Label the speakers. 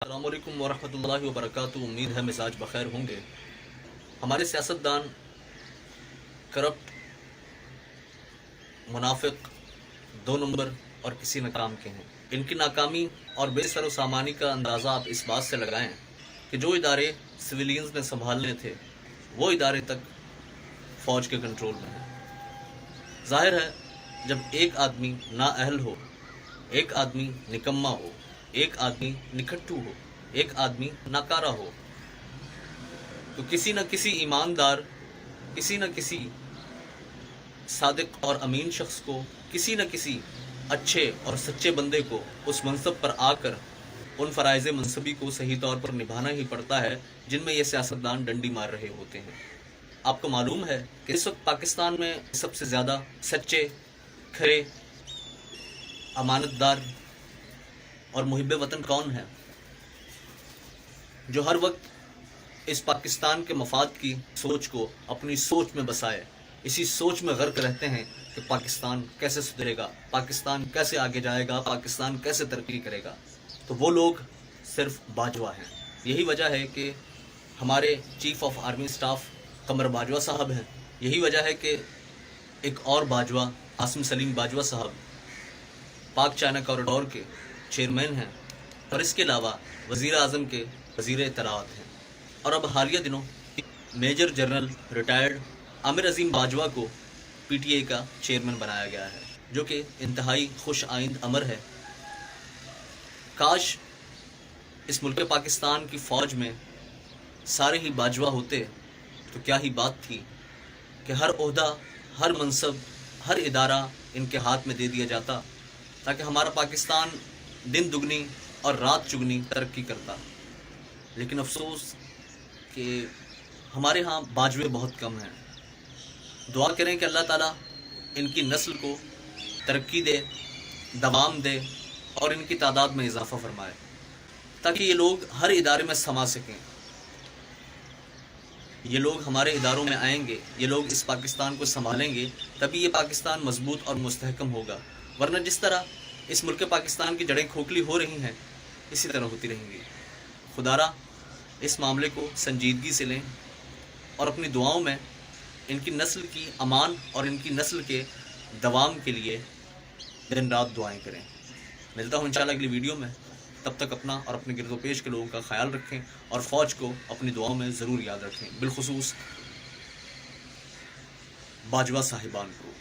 Speaker 1: السلام علیکم ورحمۃ اللہ وبرکاتہ۔ امید ہے مزاج بخیر ہوں گے۔ ہمارے سیاستدان کرپٹ، منافق، دو نمبر اور کسی نہ کام کے ہیں۔ ان کی ناکامی اور بے سر و سامانی کا اندازہ آپ اس بات سے لگائیں کہ جو ادارے سویلینز نے سنبھالنے تھے وہ ادارے تک فوج کے کنٹرول میں ہیں۔ ظاہر ہے جب ایک آدمی نااہل ہو، ایک آدمی نکما ہو، ایک آدمی نکھٹو ہو، ایک آدمی ناکارہ ہو، تو کسی نہ کسی ایماندار، کسی نہ کسی صادق اور امین شخص کو، کسی نہ کسی اچھے اور سچے بندے کو اس منصب پر آ کر ان فرائض منصبی کو صحیح طور پر نبھانا ہی پڑتا ہے جن میں یہ سیاستدان ڈنڈی مار رہے ہوتے ہیں۔ آپ کو معلوم ہے کہ اس وقت پاکستان میں سب سے زیادہ سچے، کھرے، امانت دار اور محب وطن کون ہے؟ جو ہر وقت اس پاکستان کے مفاد کی سوچ کو اپنی سوچ میں بسائے، اسی سوچ میں غرق رہتے ہیں کہ پاکستان کیسے سدھرے گا، پاکستان کیسے آگے جائے گا، پاکستان کیسے ترقی کرے گا، تو وہ لوگ صرف باجوہ ہیں۔ یہی وجہ ہے کہ ہمارے chief of army staff Qamar Bajwa صاحب ہیں، یہی وجہ ہے کہ ایک اور باجوہ عاصم سلیم باجوہ صاحب پاک چائنا کوریڈور کے چیئرمین ہیں، اور اس کے علاوہ وزیر اعظم کے وزیر اطلاعات ہیں۔ اور اب حالیہ دنوں میجر جنرل ریٹائرڈ عامر عظیم باجوہ کو پی ٹی آئی کا چیئرمین بنایا گیا ہے، جو کہ انتہائی خوش آئند امر ہے۔ کاش اس ملک پاکستان کی فوج میں سارے ہی باجوہ ہوتے تو کیا ہی بات تھی کہ ہر عہدہ، ہر منصب، ہر ادارہ ان کے ہاتھ میں دے دیا جاتا تاکہ ہمارا پاکستان دن دگنی اور رات چگنی ترقی کرتا۔ لیکن افسوس کہ ہمارے ہاں باجوے بہت کم ہیں۔ دعا کریں کہ اللہ تعالیٰ ان کی نسل کو ترقی دے، دوام دے اور ان کی تعداد میں اضافہ فرمائے تاکہ یہ لوگ ہر ادارے میں سما سکیں۔ یہ لوگ ہمارے اداروں میں آئیں گے، یہ لوگ اس پاکستان کو سنبھالیں گے، تبھی یہ پاکستان مضبوط اور مستحکم ہوگا، ورنہ جس طرح اس ملک پاکستان کی جڑیں کھوکھلی ہو رہی ہیں اسی طرح ہوتی رہیں گی۔ خدا را اس معاملے کو سنجیدگی سے لیں اور اپنی دعاؤں میں ان کی نسل کی امان اور ان کی نسل کے دوام کے لیے دن رات دعائیں کریں۔ ملتا ہوں انشاءاللہ اگلی ویڈیو میں، تب تک اپنا اور اپنے گرد و پیش کے لوگوں کا خیال رکھیں اور فوج کو اپنی دعاؤں میں ضرور یاد رکھیں، بالخصوص باجوہ صاحبان کو۔